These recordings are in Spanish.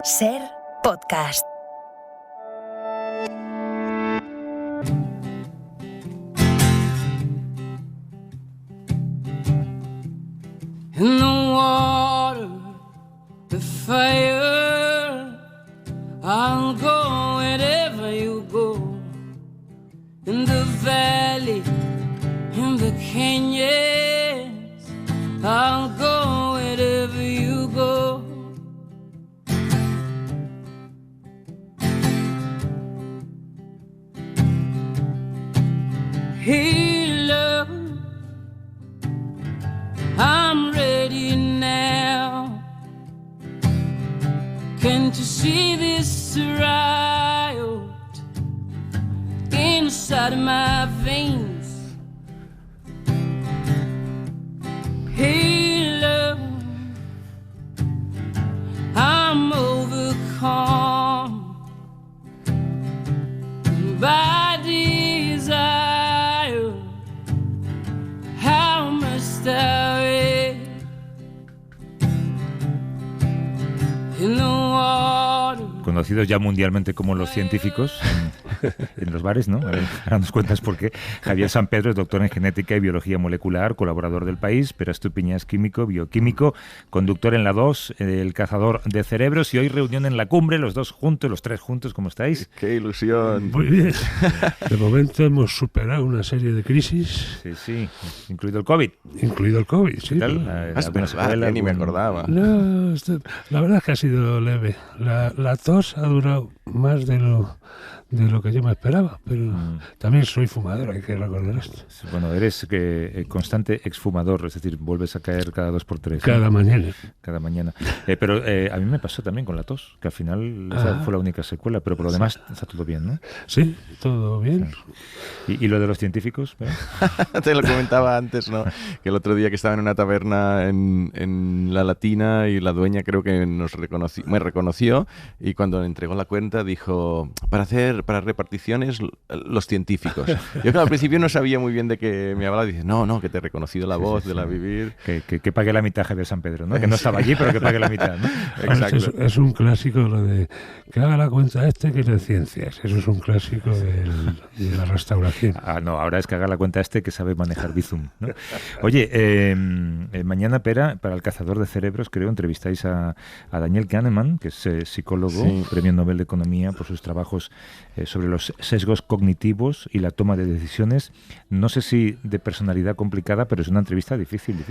Ser podcast. In the water, the fire, I'll go wherever you go. In the valley, in the canyons, I'll go wherever you go. Hey, love, I'm ready now. Can't you see this riot inside my veins? Hey, love, I'm overcome by desire. How must I wait in the water? Conocidos ya mundialmente como los científicos en los bares, ¿no? Ahora nos cuentas por qué. Javier Sampedro es doctor en genética y biología molecular, colaborador del País. Pere Estupiñán es químico, bioquímico, conductor en la 2, El cazador de cerebros, y hoy reunión en la cumbre, los tres juntos, ¿cómo estáis? ¡Qué ilusión! Muy bien. De momento hemos superado una serie de crisis. Sí, incluido el COVID. Incluido el COVID, sí. ¿Qué tal? Ni me acordaba. No, la verdad es que ha sido leve. La tos ha durado más de lo que yo me esperaba, pero también soy fumador, hay que recordar esto. Bueno, eres constante exfumador, es decir, vuelves a caer cada 2 por 3. Cada mañana. Cada mañana. Pero a mí me pasó también con la tos, que al final esa fue la única secuela, pero por lo demás está todo bien, ¿no? Sí, todo bien. ¿Y lo de los científicos? Te lo comentaba antes, ¿no? Que el otro día que estaba en una taberna en La Latina y la dueña creo que me reconoció, y cuando le entregó la cuenta dijo, para reparticiones los científicos. Yo que al principio no sabía muy bien de qué me hablaba, dice, no, que te he reconocido la voz de la Vivir. Que pague la mitad Javier San Pedro, ¿no? Que no estaba allí, pero que pague la mitad, ¿no? Exacto. Es un clásico lo de que haga la cuenta que es de ciencias. Eso es un clásico de la restauración. No, ahora es que haga la cuenta que sabe manejar Bizum, ¿no? Oye, mañana, Pera, para El cazador de cerebros, creo, entrevistáis a Daniel Kahneman, que es psicólogo, premio Nobel de Economía por sus trabajos sobre los sesgos cognitivos y la toma de decisiones. No sé si de personalidad complicada, pero es una entrevista difícil.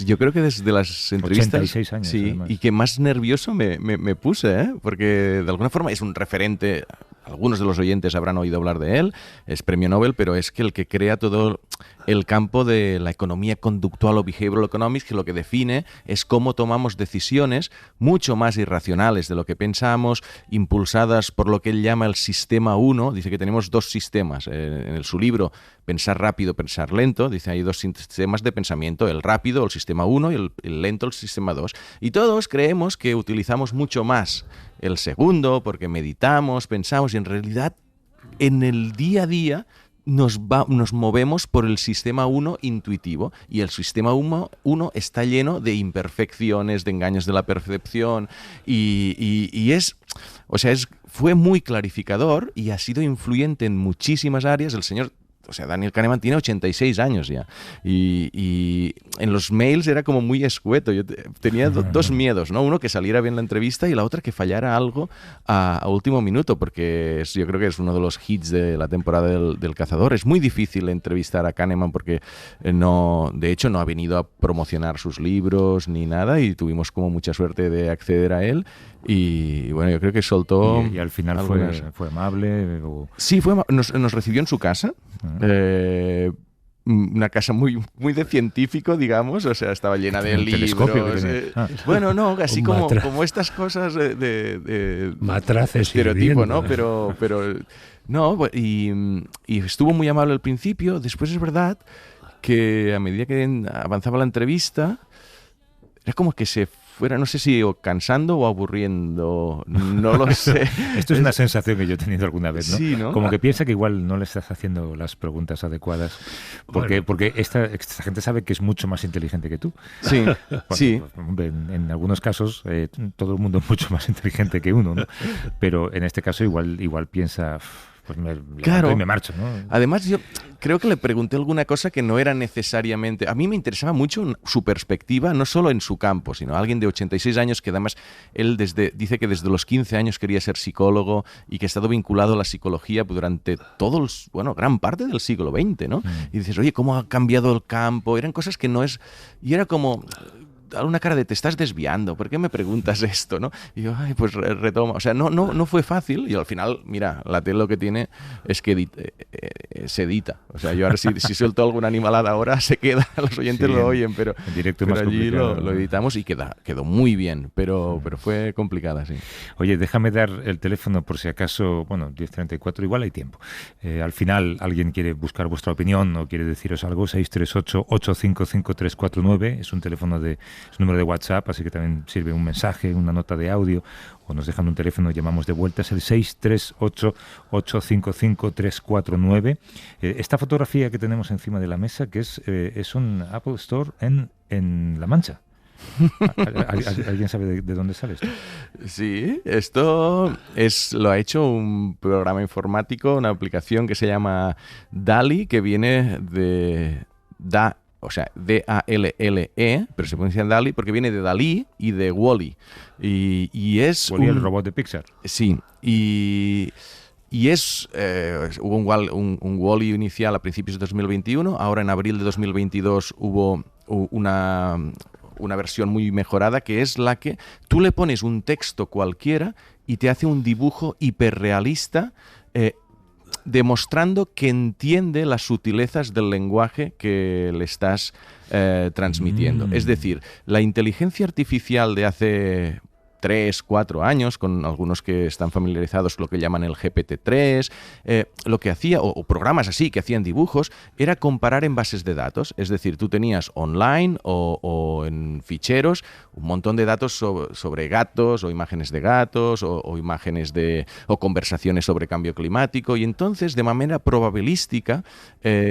Yo creo que desde las entrevistas... 86 años, sí, además. Y que más nervioso me puse, porque de alguna forma es un referente. Algunos de los oyentes habrán oído hablar de él, es premio Nobel, pero es que el que crea todo el campo de la economía conductual o behavioral economics, que lo que define es cómo tomamos decisiones mucho más irracionales de lo que pensamos, impulsadas por lo que él llama el sistema 1. Dice que tenemos 2 sistemas. En su libro Pensar rápido, pensar lento, dice hay 2 sistemas de pensamiento, el rápido, el sistema 1, y el lento, el sistema 2. Y todos creemos que utilizamos mucho más el segundo porque meditamos, pensamos, y en realidad en el día a día nos movemos por el sistema 1 intuitivo, y el sistema 1 está lleno de imperfecciones, de engaños de la percepción, y fue muy clarificador y ha sido influyente en muchísimas áreas. El señor, Daniel Kahneman tiene 86 años ya, y en los mails era como muy escueto. Yo tenía 2 miedos, ¿no? Uno, que saliera bien la entrevista, y la otra, que fallara algo a último minuto, porque yo creo que es uno de los hits de la temporada del Cazador. Es muy difícil entrevistar a Kahneman porque de hecho no ha venido a promocionar sus libros ni nada, y tuvimos como mucha suerte de acceder a él. Y bueno, yo creo que soltó... Y al final fue amable. Sí, nos recibió en su casa. Una casa muy, muy de científico, digamos, estaba llena de libros. Bueno, no, así como estas cosas de matraces, estereotipo, ¿no? Pero no, y estuvo muy amable al principio. Después es verdad que a medida que avanzaba la entrevista, era como que se fuera, no sé si o cansando o aburriendo, no lo sé. Esto es una sensación que yo he tenido alguna vez, ¿no? Sí, ¿no? Como que piensa que igual no le estás haciendo las preguntas adecuadas, porque esta gente sabe que es mucho más inteligente que tú. Sí, Bueno, sí. hombre, en algunos casos todo el mundo es mucho más inteligente que uno, ¿no? Pero en este caso igual piensa... Pues me levanto y me marcho, ¿no? Además, yo creo que le pregunté alguna cosa que no era necesariamente... A mí me interesaba mucho su perspectiva, no solo en su campo, sino alguien de 86 años que además él dice que desde los 15 años quería ser psicólogo y que ha estado vinculado a la psicología durante gran parte del siglo XX, ¿no? Y dices, oye, ¿cómo ha cambiado el campo? Eran cosas que no es... Y era como... una cara de te estás desviando, ¿por qué me preguntas esto? ¿No? Y yo, pues retoma. O sea, no fue fácil y al final, mira, la tele lo que tiene es que se edita. O sea, yo ahora si suelto alguna animalada ahora se queda, los oyentes lo oyen, pero, en directo pero más allí complicado, lo editamos y quedó muy bien, pero fue complicada, sí. Oye, déjame dar el teléfono por si acaso, 10:34, igual hay tiempo. Al final alguien quiere buscar vuestra opinión o quiere deciros algo, 638-855-349, es un teléfono es un número de WhatsApp, así que también sirve un mensaje, una nota de audio, o nos dejan un teléfono y llamamos de vuelta, es el 638-855-349. Esta fotografía que tenemos encima de la mesa, que es un Apple Store en La Mancha. ¿Alguien sabe de dónde sale esto? Sí, esto lo ha hecho un programa informático, una aplicación que se llama DALL-E, que viene de o sea, D-A-L-L-E, pero se pronuncia DALL-E porque viene de Dalí y de Wall-E. Y es Wall-E, el robot de Pixar. Sí, y hubo un Wall-E inicial a principios de 2021, ahora en abril de 2022 hubo una versión muy mejorada, que es la que tú le pones un texto cualquiera y te hace un dibujo hiperrealista, demostrando que entiende las sutilezas del lenguaje que le estás transmitiendo. Es decir, la inteligencia artificial de hace 3, 4 años, con algunos que están familiarizados con lo que llaman el GPT-3, lo que hacía, o programas así que hacían dibujos, era comparar en bases de datos. Es decir, tú tenías online o en ficheros un montón de datos sobre gatos o imágenes de gatos o imágenes o conversaciones sobre cambio climático, y entonces de manera probabilística,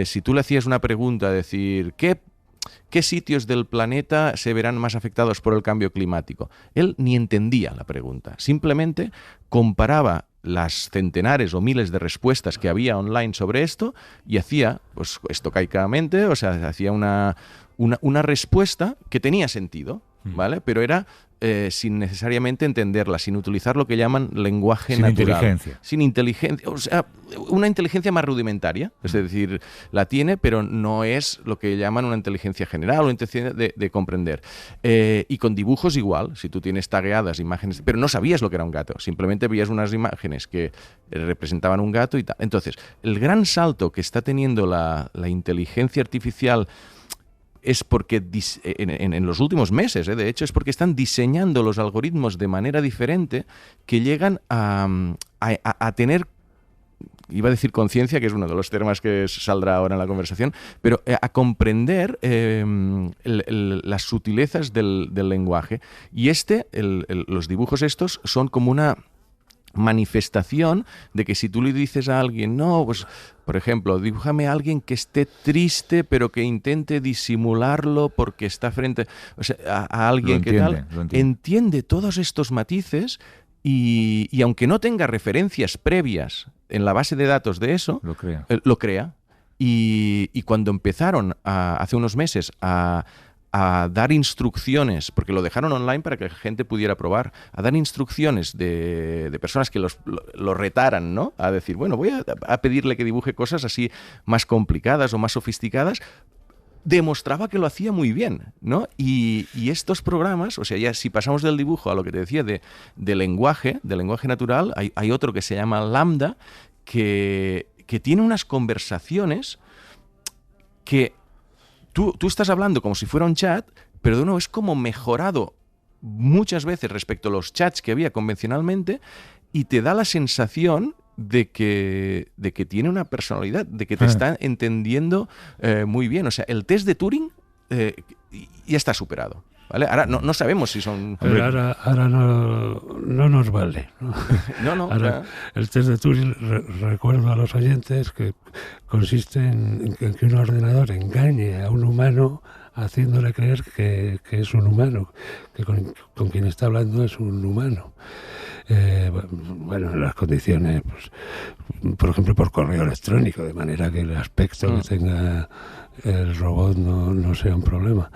si tú le hacías una pregunta, decir, ¿qué sitios del planeta se verán más afectados por el cambio climático? Él ni entendía la pregunta, simplemente comparaba las centenares o miles de respuestas que había online sobre esto y hacía, pues estocaicamente, o sea, hacía una respuesta que tenía sentido, ¿vale? Pero era sin necesariamente entenderla, sin utilizar lo que llaman lenguaje natural. Sin inteligencia. O sea, una inteligencia más rudimentaria, es decir, la tiene, pero no es lo que llaman una inteligencia general o inteligencia de comprender. Y con dibujos igual, si tú tienes tagueadas imágenes, pero no sabías lo que era un gato, simplemente veías unas imágenes que representaban un gato y tal. Entonces, el gran salto que está teniendo la inteligencia artificial es porque en los últimos meses, de hecho, es porque están diseñando los algoritmos de manera diferente que llegan a tener, iba a decir conciencia, que es uno de los temas que saldrá ahora en la conversación, pero a comprender las sutilezas del lenguaje. Y los dibujos estos son como una manifestación de que si tú le dices a alguien, no, pues, por ejemplo, dibújame a alguien que esté triste pero que intente disimularlo porque está frente, o sea, a alguien que tal, entiende todos estos matices y aunque no tenga referencias previas en la base de datos de eso, lo crea. Y cuando empezaron hace unos meses a dar instrucciones, porque lo dejaron online para que la gente pudiera probar, a dar instrucciones de personas que lo retaran, ¿no? A decir, bueno, voy a pedirle que dibuje cosas así más complicadas o más sofisticadas, demostraba que lo hacía muy bien, ¿no? Y estos programas, o sea, ya si pasamos del dibujo a lo que te decía de lenguaje natural, hay otro que se llama Lambda, que tiene unas conversaciones que Tú estás hablando como si fuera un chat, pero de nuevo es como mejorado muchas veces respecto a los chats que había convencionalmente y te da la sensación de que tiene una personalidad, de que te está entendiendo muy bien. O sea, el test de Turing ya está superado. ¿vale? Ahora no sabemos si son... Pero ahora no nos vale, ¿no? No, Ahora, el test de Turing, recuerdo a los oyentes, que consiste en que un ordenador engañe a un humano haciéndole creer que es un humano, que con quien está hablando es un humano. Bueno, en las condiciones, pues, por ejemplo, por correo electrónico, de manera que el aspecto que tenga el robot no sea un problema.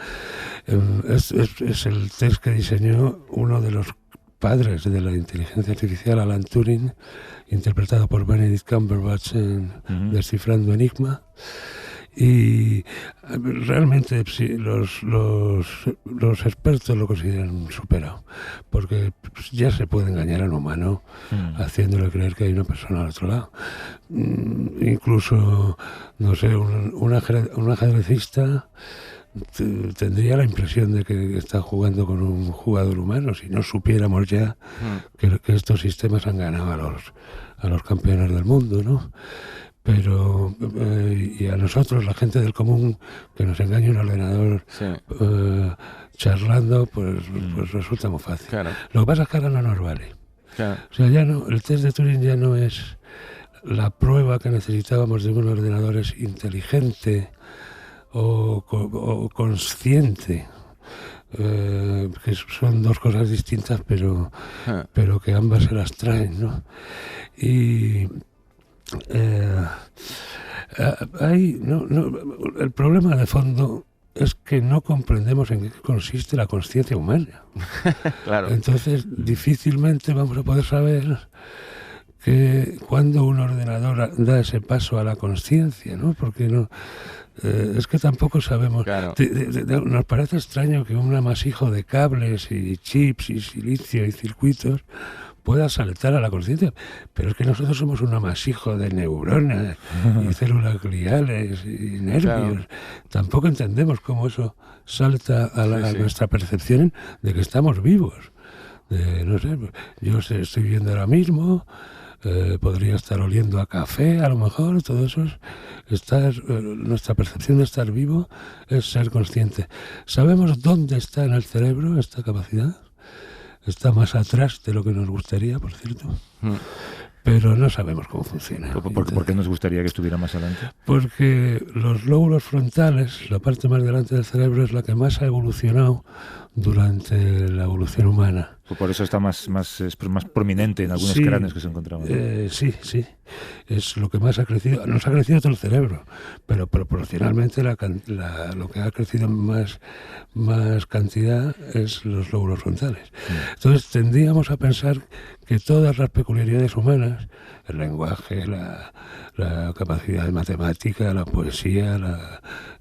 Es el test que diseñó uno de los padres de la inteligencia artificial, Alan Turing, interpretado por Benedict Cumberbatch en Descifrando Enigma. Y realmente sí, los expertos lo consideran superado, porque ya se puede engañar al humano haciéndole creer que hay una persona al otro lado. Incluso, no sé, un ajedrecista tendría la impresión de que está jugando con un jugador humano si no supiéramos ya que estos sistemas han ganado a los campeones del mundo, ¿no? Pero, y a nosotros, la gente del común, que nos engañe un ordenador charlando, pues resulta muy fácil. Claro. Lo que pasa es que ahora no nos vale. Claro. O sea, el test de Turing ya no es la prueba que necesitábamos de un ordenador es inteligente o consciente. Que son dos cosas distintas, pero que ambas se las traen, ¿no? Y... el problema de fondo es que no comprendemos en qué consiste la conciencia humana. Claro. Entonces, difícilmente vamos a poder saber que cuando un ordenador da ese paso a la conciencia, ¿no? Porque no... es que tampoco sabemos. Claro. Nos parece extraño que un amasijo de cables y chips y silicio y circuitos pueda saltar a la conciencia, pero es que nosotros somos un amasijo de neuronas y células gliales y nervios. Claro. Tampoco entendemos cómo eso salta a nuestra percepción de que estamos vivos. No sé, yo estoy viendo ahora mismo, podría estar oliendo a café, a lo mejor, todo eso es nuestra percepción de estar vivo es ser consciente. ¿Sabemos dónde está en el cerebro esta capacidad? Está más atrás de lo que nos gustaría, por cierto, pero no sabemos cómo funciona. ¿Por qué nos gustaría que estuviera más adelante? Porque los lóbulos frontales, la parte más delante del cerebro, es la que más ha evolucionado durante la evolución humana. Por eso está más prominente en algunos cráneos que se encontraban. Sí, es lo que más ha crecido. Nos ha crecido todo el cerebro, pero proporcionalmente lo que ha crecido más cantidad es los lóbulos frontales. Entonces tendríamos a pensar que todas las peculiaridades humanas, el lenguaje, la capacidad de matemática, la poesía,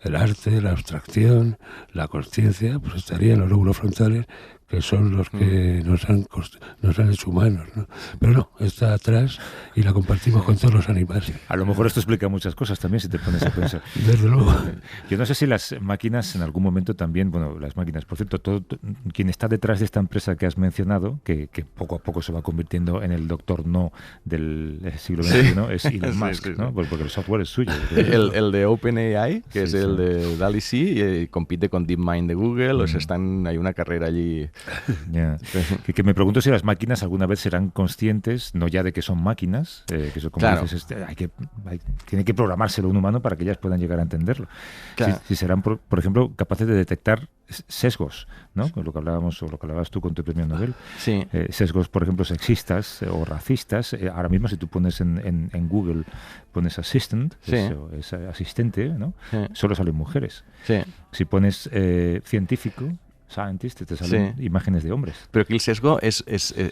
el arte, la abstracción, la consciencia, pues estarían en los lóbulos frontales, que son los que nos han hecho humanos, ¿no? Pero no, está atrás y la compartimos con todos los animales. A lo mejor esto explica muchas cosas también, si te pones a pensar. Desde luego. Yo no sé si las máquinas en algún momento también, bueno, las máquinas, por cierto, quien está detrás de esta empresa que has mencionado, que poco a poco se va convirtiendo en el doctor no del siglo XXI, es Elon Musk, ¿no? Porque el software es suyo. El de OpenAI, que es el de DALL-E, compite con DeepMind de Google, o sea, hay una carrera allí. Yeah. Que me pregunto si las máquinas alguna vez serán conscientes, no ya de que son máquinas, que eso, como dices, tiene que programárselo un humano para que ellas puedan llegar a entenderlo. Claro. Si serán, por ejemplo, capaces de detectar sesgos, ¿no? Con lo que hablábamos o lo que hablabas tú con tu premio Nobel. Sí. Sesgos, por ejemplo, sexistas o racistas. Ahora mismo, si tú pones en Google, pones assistant, es asistente, ¿no? Solo salen mujeres. Sí. Si pones científico, scientist, te salen imágenes de hombres. Pero que el sesgo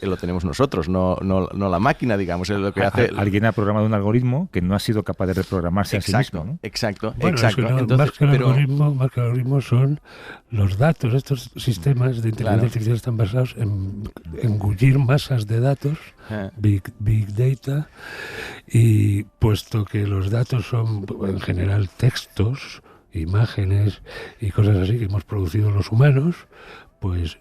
lo tenemos nosotros, no la máquina, digamos. Es lo que hace... Alguien ha programado un algoritmo que no ha sido capaz de reprogramarse a sí mismo, ¿no? Exacto. Entonces, más que el algoritmo son los datos. Estos sistemas de inteligencia artificial están basados en engullir masas de datos, big data, y puesto que los datos son en general textos, imágenes y cosas así que hemos producido los humanos, pues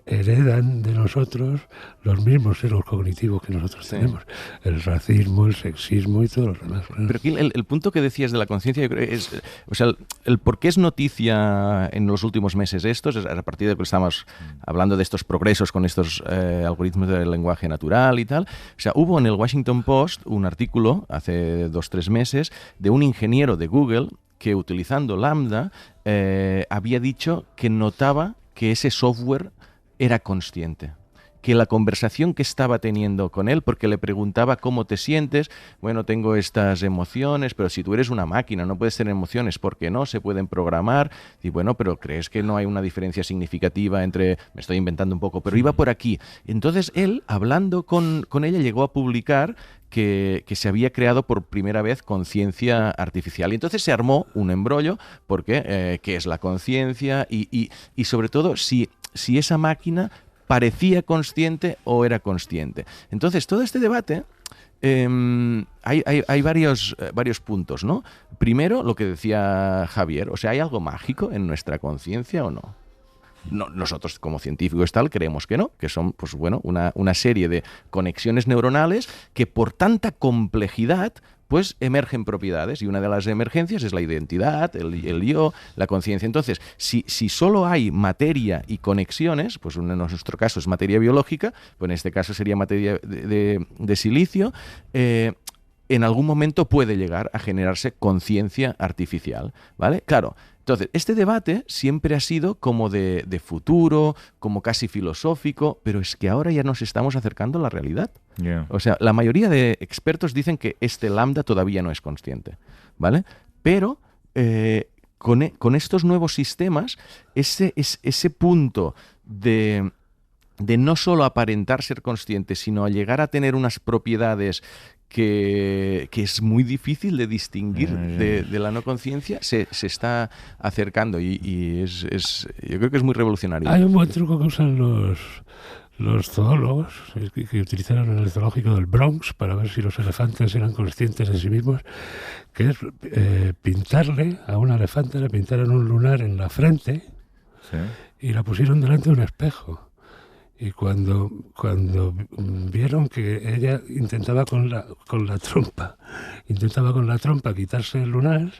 heredan de nosotros los mismos sesgos cognitivos que nosotros tenemos. El racismo, el sexismo y todo lo demás. Pero aquí el punto que decías de la conciencia, yo creo es, o sea, el por qué es noticia en los últimos meses estos, es a partir de que estamos hablando de estos progresos con estos algoritmos del lenguaje natural y tal. O sea, hubo en el Washington Post un artículo hace 2-3 meses de un ingeniero de Google que utilizando Lambda había dicho que notaba que ese software era consciente, que la conversación que estaba teniendo con él, porque le preguntaba cómo te sientes, bueno, tengo estas emociones, pero si tú eres una máquina, no puedes tener emociones, ¿por qué no? Se pueden programar, y bueno, pero ¿crees que no hay una diferencia significativa entre, me estoy inventando un poco, pero iba por aquí? Entonces él, hablando con ella, llegó a publicar que se había creado por primera vez conciencia artificial. Y entonces se armó un embrollo, porque ¿qué es la conciencia? Y sobre todo, si esa máquina parecía consciente o era consciente. Entonces, todo este debate, hay varios puntos, ¿no? Primero, lo que decía Javier, o sea, ¿hay algo mágico en nuestra conciencia o no? No, nosotros como científicos tal creemos que no, que son pues bueno una serie de conexiones neuronales que por tanta complejidad pues emergen propiedades, y una de las emergencias es la identidad, el yo, la conciencia. Entonces, si solo hay materia y conexiones, pues en nuestro caso es materia biológica, pues en este caso sería materia de silicio, en algún momento puede llegar a generarse conciencia artificial, ¿vale? Claro. Entonces, este debate siempre ha sido como de futuro, como casi filosófico, pero es que ahora ya nos estamos acercando a la realidad. Yeah. O sea, la mayoría de expertos dicen que este lambda todavía no es consciente, ¿vale? Pero con estos nuevos sistemas, ese punto de no solo aparentar ser consciente, sino a llegar a tener unas propiedades que es muy difícil de distinguir de la no conciencia, se está acercando y yo creo que es muy revolucionario. Hay un buen truco que usan los zoólogos que utilizaron en el zoológico del Bronx para ver si los elefantes eran conscientes de sí mismos, que es pintarle a un elefante, le pintaron un lunar en la frente y la pusieron delante de un espejo. Y cuando vieron que ella intentaba con la trompa quitarse el lunar,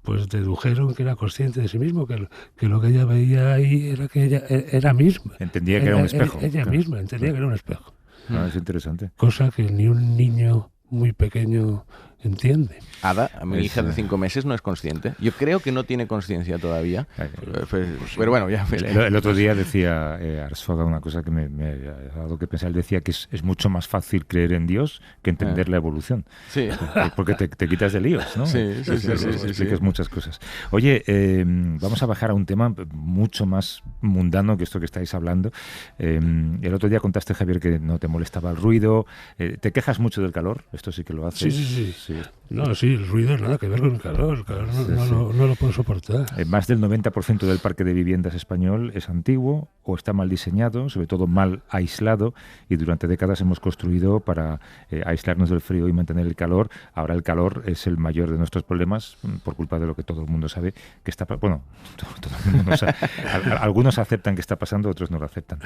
pues dedujeron que era consciente de sí mismo, que lo que ella veía ahí era que ella era misma. Entendía que era un espejo. Ella misma entendía que era un espejo. Es interesante. Cosa que ni un niño muy pequeño entiende. Ada, a mi hija de 5 meses no es consciente. Yo creo que no tiene conciencia todavía. Pero bueno, ya. El otro día decía Arsfoga una cosa que me ha dado que pensar. Él decía que es mucho más fácil creer en Dios que entender la evolución. Sí. Porque te quitas de líos, ¿no? Sí. Explicas muchas cosas. Oye, vamos a bajar a un tema mucho más mundano que esto que estáis hablando. El otro día contaste, Javier, que no te molestaba el ruido. ¿Te quejas mucho del calor? Esto sí que lo haces. Sí. No, sí, el ruido nada que ver con el calor. El calor no lo puedo soportar. Más del 90% del parque de viviendas español es antiguo o está mal diseñado, sobre todo mal aislado, y durante décadas hemos construido para aislarnos del frío y mantener el calor. Ahora el calor es el mayor de nuestros problemas por culpa de lo que todo el mundo sabe que está pasando. Bueno, todo el mundo no sabe. Algunos aceptan que está pasando, otros no lo aceptan.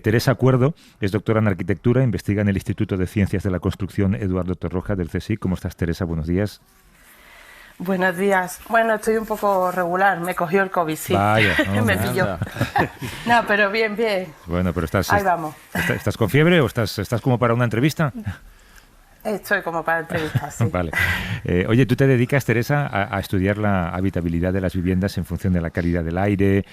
Teresa Cuerdo es doctora en arquitectura, investiga en el Instituto de Ciencias de la Construcción Eduardo Torroja del CSIC. ¿Cómo estás, Teresa? Buenos días. Buenos días. Bueno, estoy un poco regular. Me cogió el COVID, sí. Vaya, me pilló. No, pero bien. Bueno, pero ahí vamos. ¿Estás con fiebre o estás como para una entrevista? Estoy como para entrevistas, sí. Vale. Oye, tú te dedicas, Teresa, a estudiar la habitabilidad de las viviendas en función de la calidad del aire,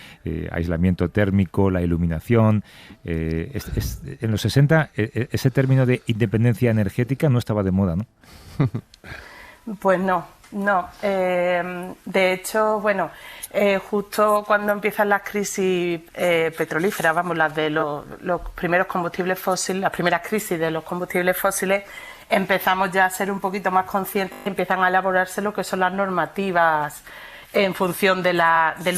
aislamiento térmico, la iluminación. En los 60, ese término de independencia energética no estaba de moda, ¿no? Pues no. De hecho, bueno, justo cuando empiezan las crisis petrolíferas, las de los primeros combustibles fósiles, las primeras crisis de los combustibles fósiles, empezamos ya a ser un poquito más conscientes y empiezan a elaborarse lo que son las normativas en función del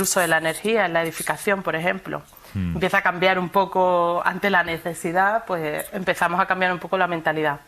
uso de la energía en la edificación, por ejemplo. Empieza a cambiar un poco ante la necesidad, pues empezamos a cambiar un poco la mentalidad.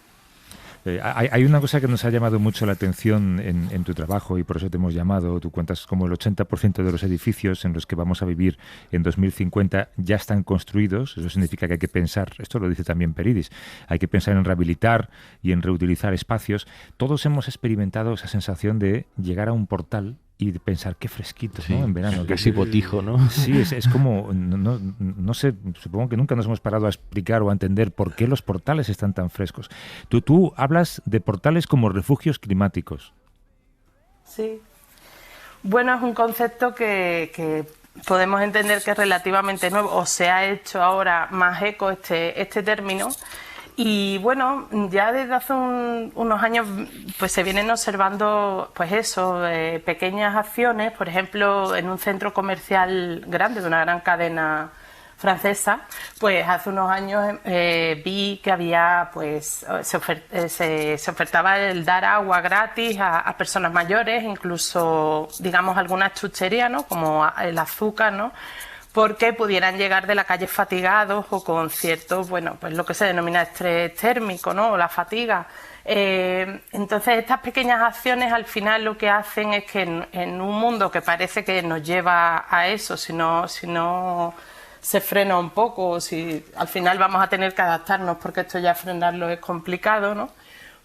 Hay una cosa que nos ha llamado mucho la atención en tu trabajo y por eso te hemos llamado. Tú cuentas como el 80% de los edificios en los que vamos a vivir en 2050 ya están construidos. Eso significa que hay que pensar, esto lo dice también Peridis, hay que pensar en rehabilitar y en reutilizar espacios. Todos hemos experimentado esa sensación de llegar a un portal y de pensar qué fresquito, ¿no? En verano. Casi botijo, ¿no? Sí, es como, no sé, supongo que nunca nos hemos parado a explicar o a entender por qué los portales están tan frescos. Tú hablas de portales como refugios climáticos. Sí. Bueno, es un concepto que podemos entender que es relativamente nuevo, o se ha hecho ahora más eco este término. Y bueno, ya desde hace unos años pues se vienen observando pues eso, pequeñas acciones. Por ejemplo, en un centro comercial grande de una gran cadena francesa, pues hace unos años vi que había pues se ofertaba el dar agua gratis a personas mayores, incluso digamos algunas chucherías, ¿no? Como el azúcar, ¿no? Porque pudieran llegar de la calle fatigados o con cierto, bueno, pues lo que se denomina estrés térmico, ¿no? O la fatiga. Entonces, estas pequeñas acciones al final lo que hacen es que en un mundo que parece que nos lleva a eso, si no se frena un poco, si al final vamos a tener que adaptarnos porque esto ya frenarlo es complicado, ¿no?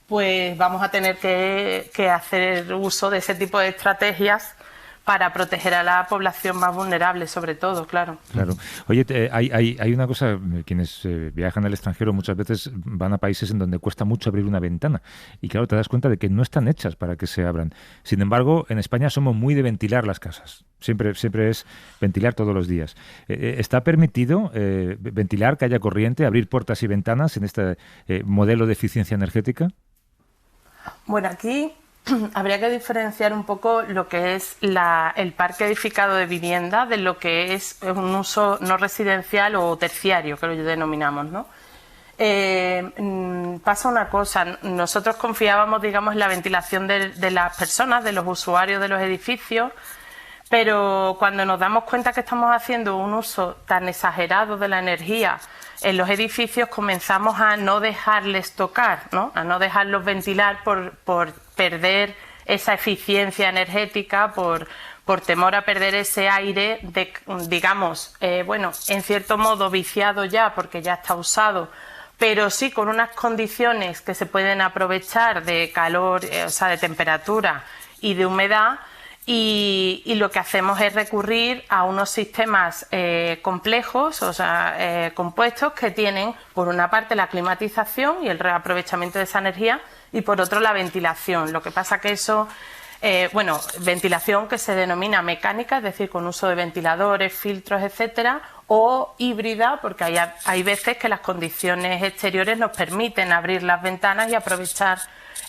Pues vamos a tener que hacer uso de ese tipo de estrategias para proteger a la población más vulnerable, sobre todo, claro. Claro. Oye, hay una cosa, quienes viajan al extranjero muchas veces van a países en donde cuesta mucho abrir una ventana y claro, te das cuenta de que no están hechas para que se abran. Sin embargo, en España somos muy de ventilar las casas. Siempre es ventilar todos los días. ¿Está permitido ventilar, que haya corriente, abrir puertas y ventanas en este modelo de eficiencia energética? Bueno, aquí habría que diferenciar un poco lo que es el parque edificado de vivienda de lo que es un uso no residencial o terciario, que lo denominamos, ¿no? Pasa una cosa, nosotros confiábamos, digamos, en la ventilación de las personas, de los usuarios de los edificios, pero cuando nos damos cuenta que estamos haciendo un uso tan exagerado de la energía en los edificios, comenzamos a no dejarles tocar, ¿no? A no dejarlos ventilar por perder esa eficiencia energética, por temor a perder ese aire, digamos, bueno, en cierto modo viciado ya porque ya está usado, pero sí con unas condiciones que se pueden aprovechar de calor, o sea, de temperatura y de humedad. Y lo que hacemos es recurrir a unos sistemas complejos, o sea, compuestos que tienen, por una parte, la climatización y el reaprovechamiento de esa energía y, por otro, la ventilación. Lo que pasa que eso, bueno, ventilación que se denomina mecánica, es decir, con uso de ventiladores, filtros, etcétera, o híbrida, porque hay veces que las condiciones exteriores nos permiten abrir las ventanas y aprovechar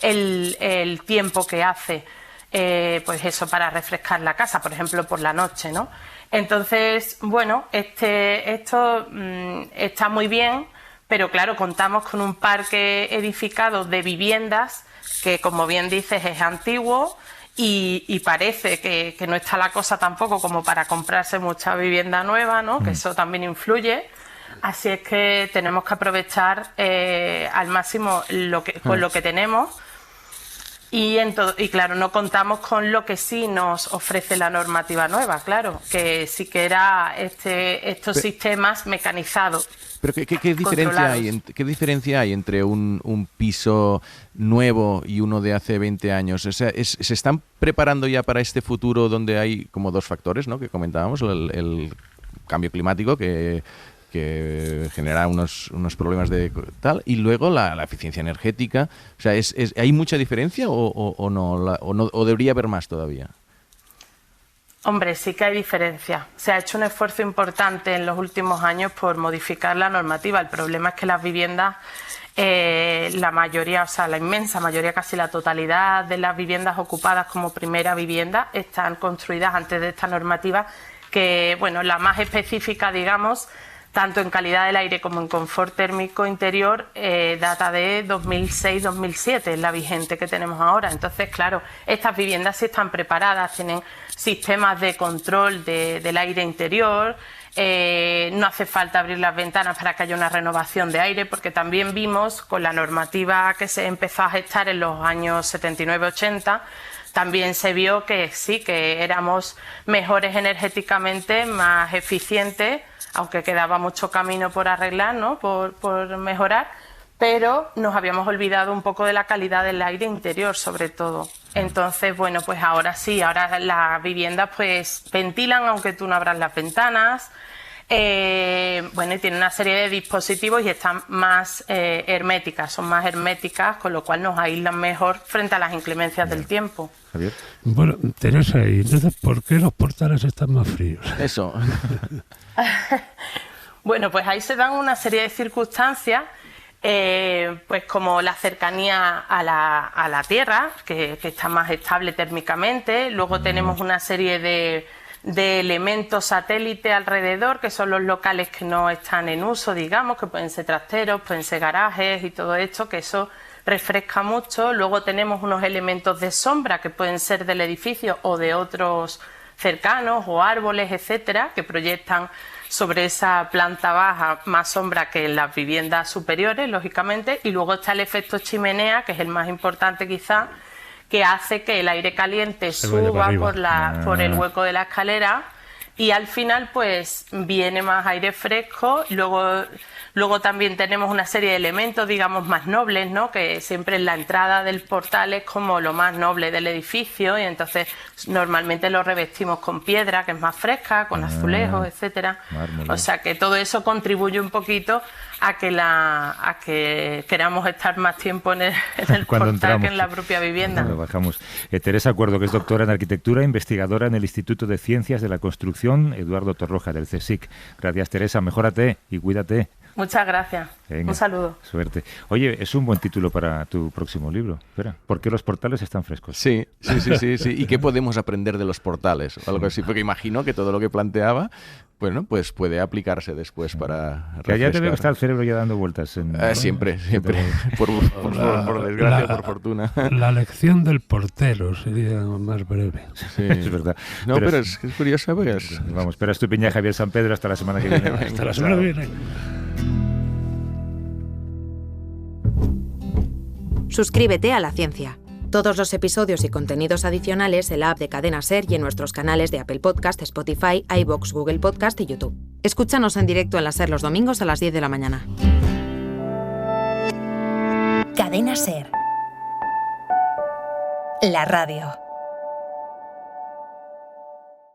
el tiempo que hace. Pues eso, para refrescar la casa, por ejemplo, por la noche, ¿no? Entonces, bueno, esto está muy bien, pero claro, contamos con un parque edificado de viviendas que, como bien dices, es antiguo y parece que no está la cosa tampoco como para comprarse mucha vivienda nueva, ¿no? Que eso también influye. Así es que tenemos que aprovechar al máximo con lo que tenemos. Y claro, no contamos con lo que sí nos ofrece la normativa nueva, claro, que sí que era estos sistemas mecanizados. Pero ¿qué diferencia hay entre un piso nuevo y uno de hace 20 años? O sea, ¿se están preparando ya para este futuro donde hay como dos factores, ¿no?, que comentábamos, el cambio climático que genera unos problemas de tal, y luego la eficiencia energética? O sea, ¿hay mucha diferencia o no, o debería haber más todavía? Hombre, sí que hay diferencia. Se ha hecho un esfuerzo importante en los últimos años por modificar la normativa. El problema es que las viviendas, la mayoría, o sea, la inmensa mayoría, casi la totalidad de las viviendas ocupadas como primera vivienda están construidas antes de esta normativa, que, bueno, la más específica, digamos, tanto en calidad del aire como en confort térmico interior, data de 2006-2007, es la vigente que tenemos ahora. Entonces, claro, estas viviendas sí están preparadas, tienen sistemas de control del aire interior, no hace falta abrir las ventanas para que haya una renovación de aire, porque también vimos con la normativa que se empezó a gestar en los años 79-80, también se vio que sí, que éramos mejores energéticamente, más eficientes, aunque quedaba mucho camino por arreglar, ¿no? por mejorar, pero nos habíamos olvidado un poco de la calidad del aire interior, sobre todo. Entonces, bueno, pues ahora sí, ahora las viviendas pues ventilan aunque tú no abras las ventanas. Bueno, y tienen una serie de dispositivos y están más herméticas, son más herméticas, con lo cual nos aíslan mejor frente a las inclemencias del tiempo. Javier. Bueno, Teresa, ¿y entonces por qué los portales están más fríos? Eso. Bueno, pues ahí se dan una serie de circunstancias, pues como la cercanía a la Tierra, que está más estable térmicamente. Luego tenemos una serie de elementos satélite alrededor, que son los locales que no están en uso, digamos, que pueden ser trasteros, pueden ser garajes y todo esto, que eso refresca mucho. Luego tenemos unos elementos de sombra que pueden ser del edificio o de otros cercanos o árboles, etcétera, que proyectan sobre esa planta baja más sombra que en las viviendas superiores, lógicamente. Y luego está el efecto chimenea, que es el más importante quizá, que hace que el aire caliente suba por el hueco de la escalera y al final pues viene más aire fresco. Luego también tenemos una serie de elementos, digamos, más nobles, ¿no? Que siempre en la entrada del portal es como lo más noble del edificio, y entonces normalmente lo revestimos con piedra, que es más fresca, con azulejos, etcétera. Mármol. O sea que todo eso contribuye un poquito a que queramos estar más tiempo en el portal entramos, que en la propia vivienda. Cuando bajamos. Teresa Acuerdo, que es doctora en arquitectura, investigadora en el Instituto de Ciencias de la Construcción Eduardo Torroja del CSIC. Gracias, Teresa. Mejórate y cuídate. Muchas gracias. Venga, un saludo. Suerte. Oye, es un buen título para tu próximo libro. Espera, ¿por qué los portales están frescos? Sí. ¿Y qué podemos aprender de los portales? O algo así, porque imagino que todo lo que planteaba, bueno, pues puede aplicarse después para Que allá te refrescar. veo que está el cerebro ya dando vueltas. Siempre. Por desgracia, por fortuna. La lección del portero sería más breve. Sí. Es verdad. No, pero es curioso porque es... Vamos, espera estupiña Javier San Pedro hasta la semana que viene. Hasta la semana que viene. Suscríbete a La Ciencia. Todos los episodios y contenidos adicionales en la app de Cadena SER y en nuestros canales de Apple Podcast, Spotify, iVoox, Google Podcast y YouTube. Escúchanos en directo en la SER los domingos a las 10 de la mañana. Cadena SER. La radio.